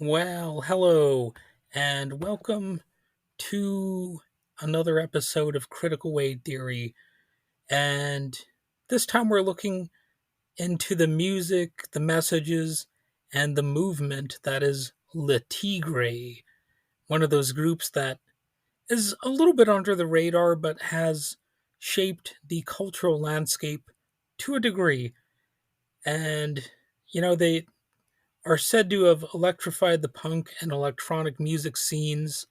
Well, hello, and welcome to another episode of Critical Weight Theory. And this time we're looking into the music, the messages, and the movement that is Le Tigre, one of those groups that is a little bit under the radar but has shaped the cultural landscape to a degree. And, they are said to have electrified the punk and electronic music scenes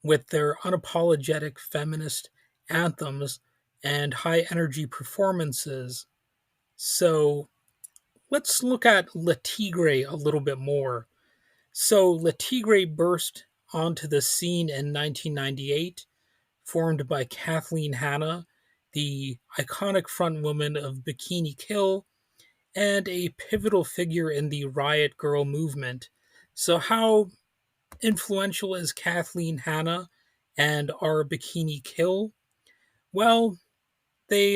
with their unapologetic feminist anthems and high energy performances. So let's look at Le Tigre a little bit more. So Le Tigre burst onto the scene in 1998, formed by Kathleen Hanna, the iconic frontwoman of Bikini Kill and a pivotal figure in the Riot Girl movement. So, how influential is Kathleen Hanna and Our Bikini Kill? Well, they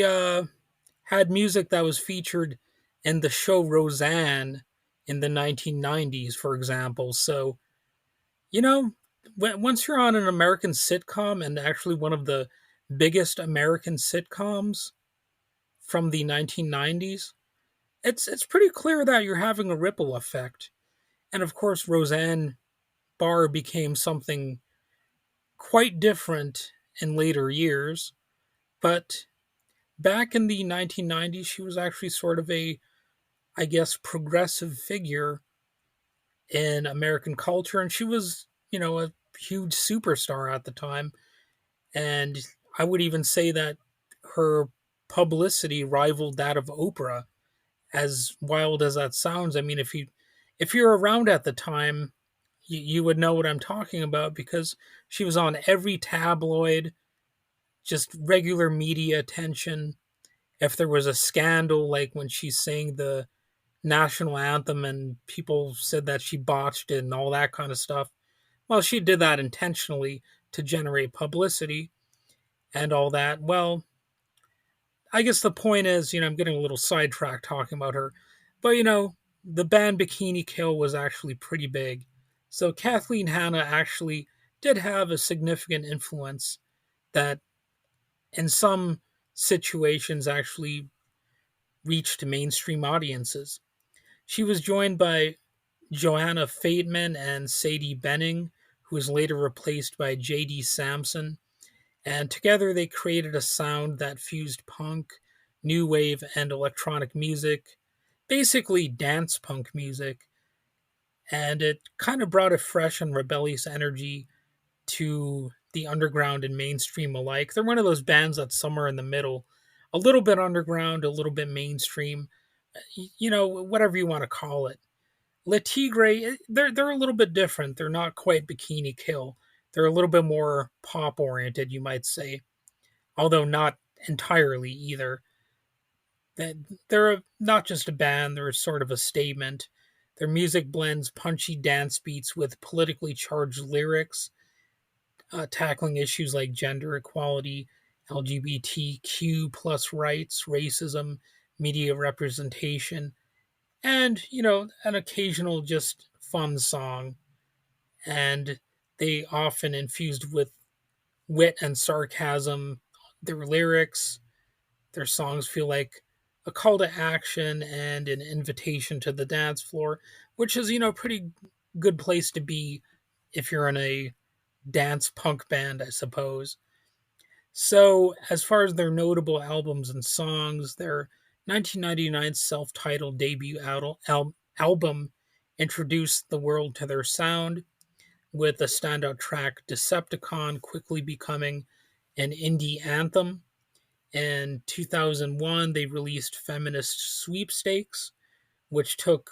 had music that was featured in the show Roseanne in the 1990s, for example. So, you know, once you're on an American sitcom and actually one of the biggest American sitcoms from the 1990s, it's pretty clear that you're having a ripple effect. And of course, Roseanne Barr became something quite different in later years. But back in the 1990s, she was actually sort of a, I guess, progressive figure in American culture. And she was, a huge superstar at the time. And I would even say that her publicity rivaled that of Oprah. As wild as that sounds, I mean, if you're around at the time, you would know what I'm talking about because she was on every tabloid, just regular media attention. If there was a scandal, like when she sang the national anthem and people said that she botched it and all that kind of stuff, well, she did that intentionally to generate publicity and all that. Well, I guess the point is, I'm getting a little sidetracked talking about her, but the band Bikini Kill was actually pretty big. So Kathleen Hanna actually did have a significant influence that in some situations actually reached mainstream audiences. She was joined by Joanna Fateman and Sadie Benning, who was later replaced by J.D. Sampson, and together they created a sound that fused punk, new wave, and electronic music, basically dance punk music, and it kind of brought a fresh and rebellious energy to the underground and mainstream alike. They're one of those bands that's somewhere in the middle, a little bit underground, a little bit mainstream, whatever you want to call it. Le Tigre, they're a little bit different. They're not quite Bikini Kill. They're a little bit more pop oriented, you might say, although not entirely either. They're not just a band; they're sort of a statement. Their music blends punchy dance beats with politically charged lyrics, tackling issues like gender equality, LGBTQ plus rights, racism, media representation, and an occasional just fun song. And they often infused with wit and sarcasm. Their lyrics, their songs feel like a call to action and an invitation to the dance floor, which is a pretty good place to be if you're in a dance punk band, I suppose. So, as far as their notable albums and songs, their 1999 self titled debut album introduced the world to their sound, with the standout track Decepticon quickly becoming an indie anthem. In 2001, they released Feminist Sweepstakes, which took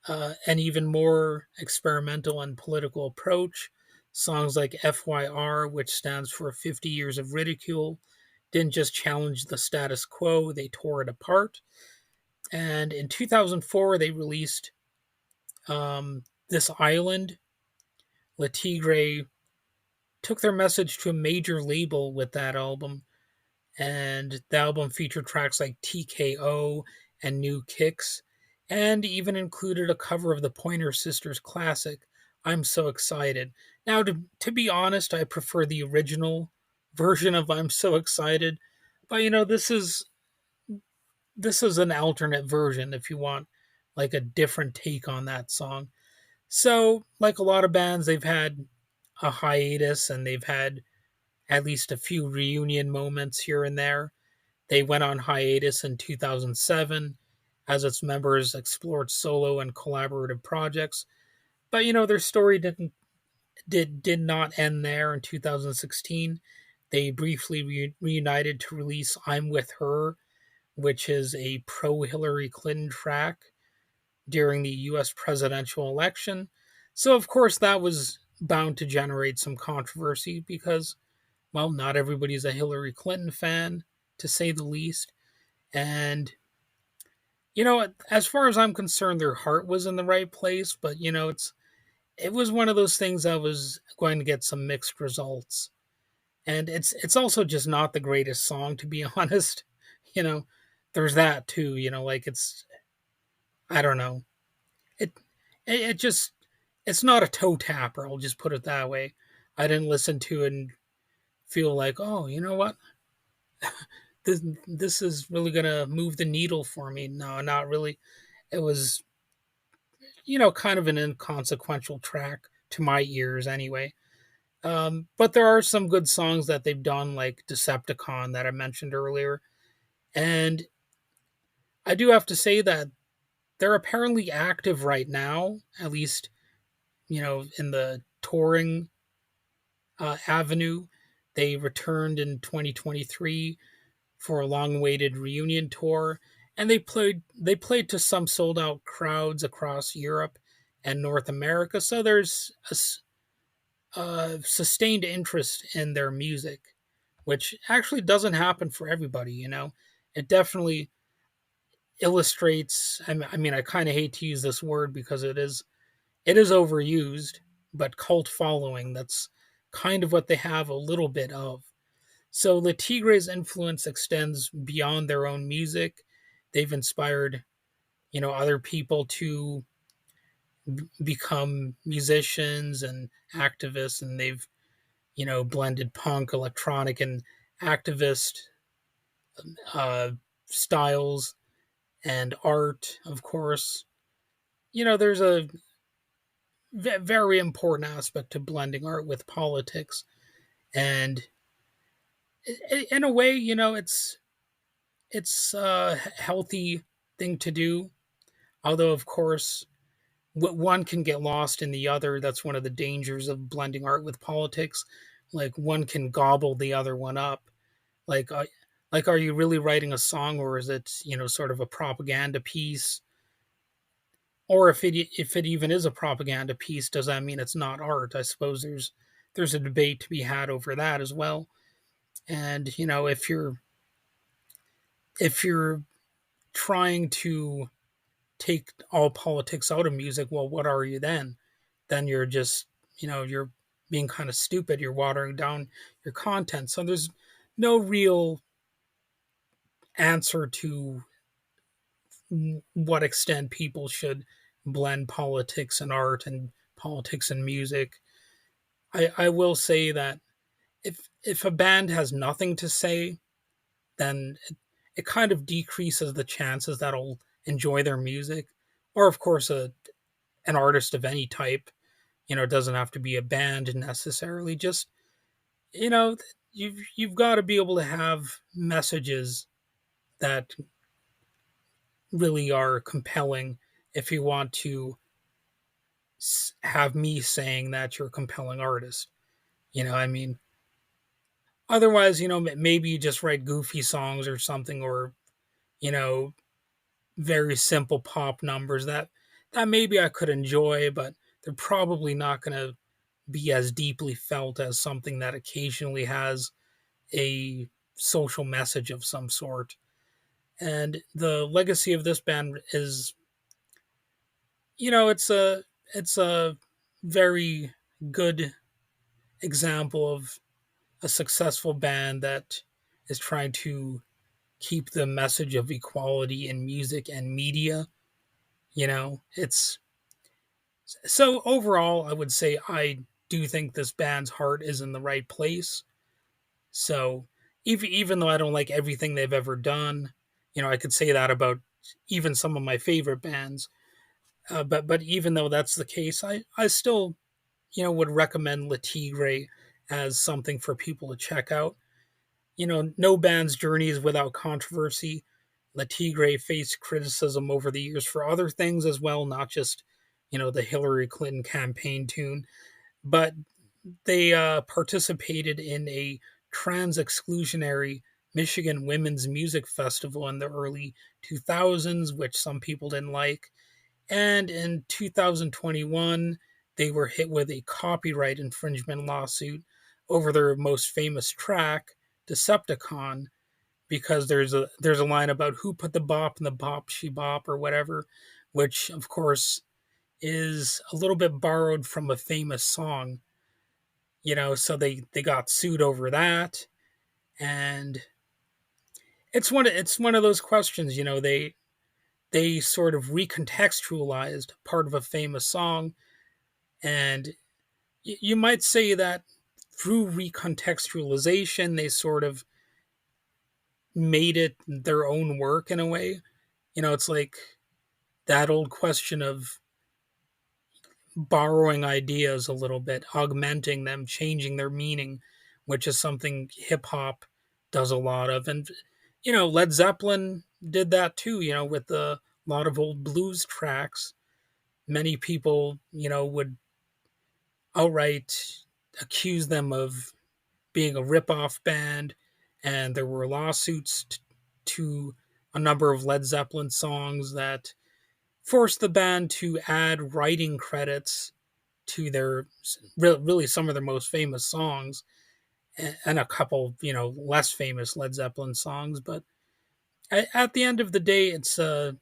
an even more experimental and political approach. Songs like FYR, which stands for 50 Years of Ridicule, didn't just challenge the status quo, they tore it apart. And in 2004, they released This Island. Le Tigre took their message to a major label with that album, and the album featured tracks like TKO and New Kicks, and even included a cover of the Pointer Sisters classic I'm So Excited. Now, to be honest, I prefer the original version of I'm So Excited. But this is an alternate version if you want like a different take on that song. So, like a lot of bands, they've had a hiatus and they've had at least a few reunion moments here and there. They went on hiatus in 2007 as its members explored solo and collaborative projects. But their story did not end there in 2016. They briefly reunited to release I'm With Her, which is a pro Hillary Clinton track during the US presidential election. So, of course, that was bound to generate some controversy because, well, not everybody's a Hillary Clinton fan, to say the least. And, as far as I'm concerned, their heart was in the right place, but, it was one of those things that was going to get some mixed results. And it's also just not the greatest song, to be honest. You know, there's that too, like I don't know. It it just it's not a toe tapper, I'll just put it that way. I didn't listen to it and feel like, "Oh, you know what? This is really going to move the needle for me." No, not really. It was, kind of an inconsequential track to my ears anyway. But there are some good songs that they've done, like Decepticon that I mentioned earlier. And I do have to say that they're apparently active right now, at least, in the touring avenue. They returned in 2023 for a long-awaited reunion tour, and they played to some sold-out crowds across Europe and North America. So there's a sustained interest in their music, which actually doesn't happen for everybody. It definitely illustrates. I mean, I kind of hate to use this word because it is overused, but cult following. That's kind of what they have a little bit of. So the Tigre's influence extends beyond their own music. They've inspired, other people to become musicians and activists, and they've, blended punk, electronic, and activist uh, styles and art, of course. There's a very important aspect to blending art with politics, and in a way, it's a healthy thing to do. Although, of course, one can get lost in the other. That's one of the dangers of blending art with politics. Like one can gobble the other one up. Like, are you really writing a song, or is it sort of a propaganda piece? Or if it even is a propaganda piece, does that mean it's not art? I suppose there's a debate to be had over that as well. And if you're trying to take all politics out of music, well, what are you then? Then you're just, you're being kind of stupid. You're watering down your content. So there's no real answer to what extent people should blend politics and art and politics and music. I will say that if a band has nothing to say, then it kind of decreases the chances that I'll enjoy their music. Or, of course, an artist of any type. It doesn't have to be a band necessarily. Just you know, you've got to be able to have messages that really are compelling if you want to have me saying that you're a compelling artist. I mean, otherwise, maybe you just write goofy songs or something, or you know, very simple pop numbers that maybe I could enjoy, but they're probably not going to be as deeply felt as something that occasionally has a social message of some sort. And the legacy of this band is, it's a very good example of a successful band that is trying to keep the message of equality in music and media. It's So overall, I would say I do think this band's heart is in the right place. So even though I don't like everything they've ever done, I could say that about even some of my favorite bands. But even though that's the case, I still would recommend Le Tigre as something for people to check out. No band's journey is without controversy. Le Tigre faced criticism over the years for other things as well, not just the Hillary Clinton campaign tune, but they participated in a trans exclusionary Michigan Women's Music Festival in the early 2000s, which some people didn't like. And in 2021, they were hit with a copyright infringement lawsuit over their most famous track, Decepticon, because there's a line about who put the bop in the bop she bop or whatever, which of course is a little bit borrowed from a famous song. So they got sued over that, and it's one of those questions. They sort of recontextualized part of a famous song, and you might say that through recontextualization they sort of made it their own work in a way. It's like that old question of borrowing ideas a little bit, augmenting them, changing their meaning, which is something hip hop does a lot of. And Led Zeppelin did that too, with a lot of old blues tracks. Many people, would outright accuse them of being a rip-off band, and there were lawsuits to a number of Led Zeppelin songs that forced the band to add writing credits to their really some of their most famous songs, and a couple less famous Led Zeppelin songs. But at the end of the day, it's a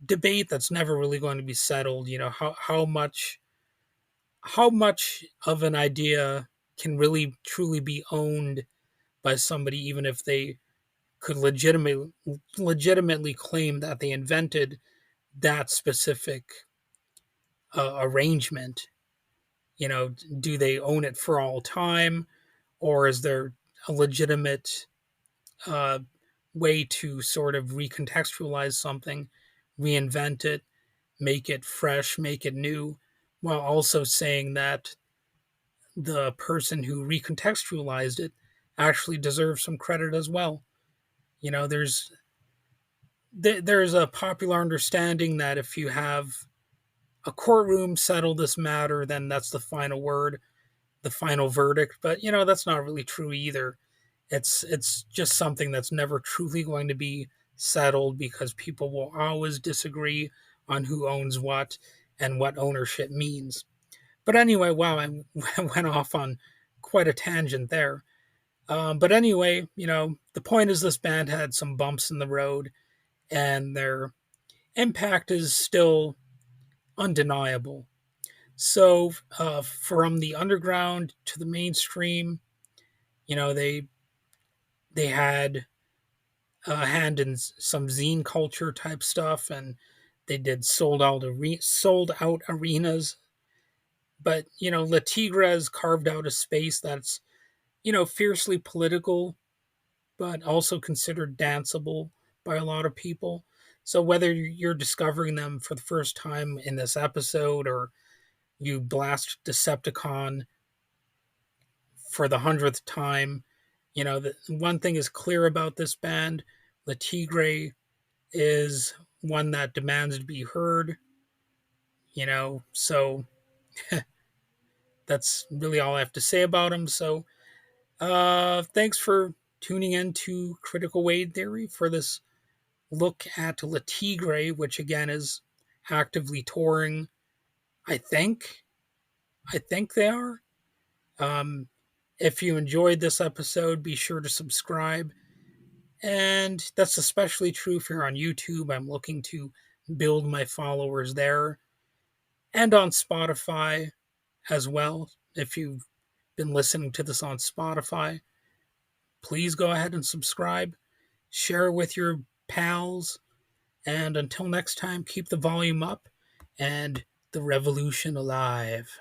debate that's never really going to be settled. How much of an idea can really truly be owned by somebody, even if they could legitimately claim that they invented that specific arrangement. Do they own it for all time, or is there a legitimate uh, way to sort of recontextualize something, reinvent it, make it fresh, make it new, while also saying that the person who recontextualized it actually deserves some credit as well. There's a popular understanding that if you have a courtroom settle this matter, then that's the final word, the final verdict. But that's not really true either. It's just something that's never truly going to be settled because people will always disagree on who owns what and what ownership means. But anyway, wow, I went off on quite a tangent there. But anyway, the point is this band had some bumps in the road, and their impact is still undeniable. So, from the underground to the mainstream, they had a hand in some zine culture type stuff, and they did sold out arenas. But La Tigre has carved out a space that's fiercely political, but also considered danceable by a lot of people. So whether you're discovering them for the first time in this episode, or you blast Decepticon for the 100th time, the one thing is clear about this band: Le Tigre is one that demands to be heard. So that's really all I have to say about them. So thanks for tuning in to Critical Weight Theory for this look at Le Tigre, which again is actively touring. I think. I think they are. Um, if you enjoyed this episode, be sure to subscribe. And that's especially true if you're on YouTube. I'm looking to build my followers there, and on Spotify as well. If you've been listening to this on Spotify, please go ahead and subscribe. Share with your pals. And until next time, keep the volume up and the revolution alive.